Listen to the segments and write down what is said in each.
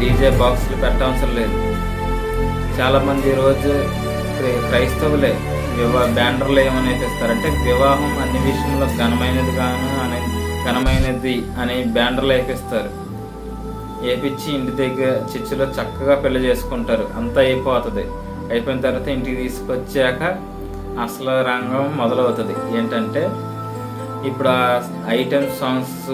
DJ బాక్సులు పెట్టవసరం లేదు. చాలామంది ఈరోజు క్రైస్తవులే బ్యానర్లు ఏమని వేపిస్తారంటే వివాహం అన్ని విషయంలో ఘనమైనది అనే బ్యానర్లు వేపిస్తారు. వేపించి ఇంటి దగ్గర చర్చిలో చక్కగా పెళ్లి చేసుకుంటారు. అంతా అయిపోతుంది. అయిపోయిన తర్వాత ఇంటికి తీసుకొచ్చాక అసలు రంగం మొదలవుతుంది. ఏంటంటే ఇప్పుడు ఆ ఐటెం సాంగ్స్,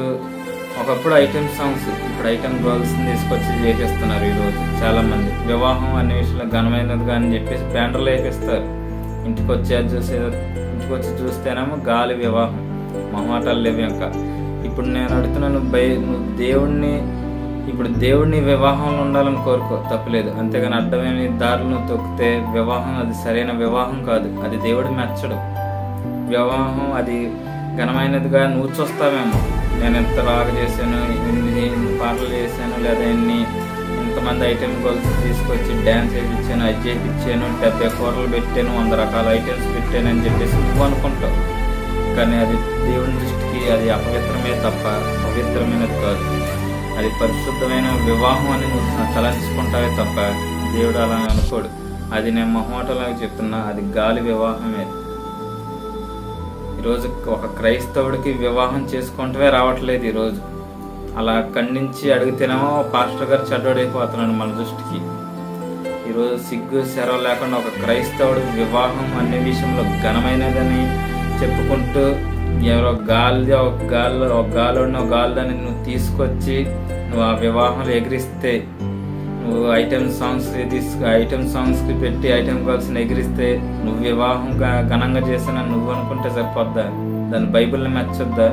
ఒకప్పుడు ఐటెం సాంగ్స్, ఇప్పుడు ఐటెం గర్ల్స్ని తీసుకొచ్చి చేసేస్తున్నారు. ఈరోజు చాలామంది వివాహం అన్ని విషయంలో ఘనమైనదిగా అని చెప్పేసి బ్యానర్లు వేపిస్తారు. ఇంటికి వచ్చి చూస్తేనేమో గాలి వివాహం, మొహమాటాలు లేవు. ఇంకా ఇప్పుడు నేను అడుగుతున్నాను, నువ్వు దేవుడిని వివాహంలో ఉండాలని కోరుకో, తప్పులేదు. అంతేగాని అడ్డమైన దారులను తొక్కితే వివాహం అది సరైన వివాహం కాదు. అది దేవుడు మెచ్చడు. వివాహం అది ఘనమైనదిగా నువ్వు చూస్తావేమో, నేను ఎంత బాగా చేశాను, ఇన్ని పాటలు చేశాను, లేదా ఇంతమంది ఐటెం గర్ల్స్ తీసుకొచ్చి డ్యాన్స్ వేయించాను, అది చేయించాను, 70 కూరలు పెట్టాను, 100 రకాల ఐటమ్స్ పెట్టాను అని చెప్పేసి నువ్వు అనుకుంటావు. కానీ అది దేవుని దృష్టికి అది అపవిత్రమే తప్ప పవిత్రమైనది కాదు. అది పరిశుద్ధమైన వివాహం అని నువ్వు తలంచుకుంటావే తప్ప దేవుడు అలా అనుకోడు. అది నేను మొహమాటలాగా చెప్తున్నా, అది గాలి వివాహమే. ఈరోజు ఒక క్రైస్తవుడికి వివాహం చేసుకుంటూనే రావట్లేదు. ఈరోజు అలా ఖండించి అడిగితేనేమో పాస్టర్ గారు చెడ్డోడైపోతున్నాడు మన దృష్టికి. ఈరోజు సిగ్గు శరం లేకుండా ఒక క్రైస్తవుడు వివాహం అనే విషయంలో ఘనమైనదని చెప్పుకుంటూ ఎవరో ఒక గాలిని నువ్వు తీసుకొచ్చి నువ్వు ఆ వివాహంలో ఎగిరిస్తే, నువ్వు ఐటెం సాంగ్స్కి పెట్టి ఐటెం గర్ల్స్ని ఎగిరిస్తే నువ్వు వివాహం ఘనంగా చేస్తానని నువ్వు అనుకుంటే సరిపోద్దా? దాని బైబిల్ని మెచ్చొద్దా?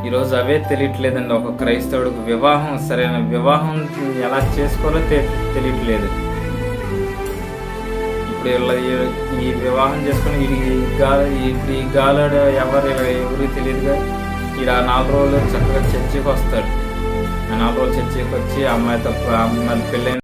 ఈరోజు అవే తెలియట్లేదండి. ఒక క్రైస్తవుడికి వివాహం, సరైన వివాహం ఎలా చేసుకోవాలో తెలియట్లేదు. ఇప్పుడు ఈ వివాహం చేసుకుని ఈ గాలుడు ఎవరికి తెలియదుగా. ఈడ 4 రోజులు చక్కగా చర్చికి వస్తాడు. ఆ 4 రోజులు చర్చికి వచ్చి అమ్మాయి పెళ్ళైన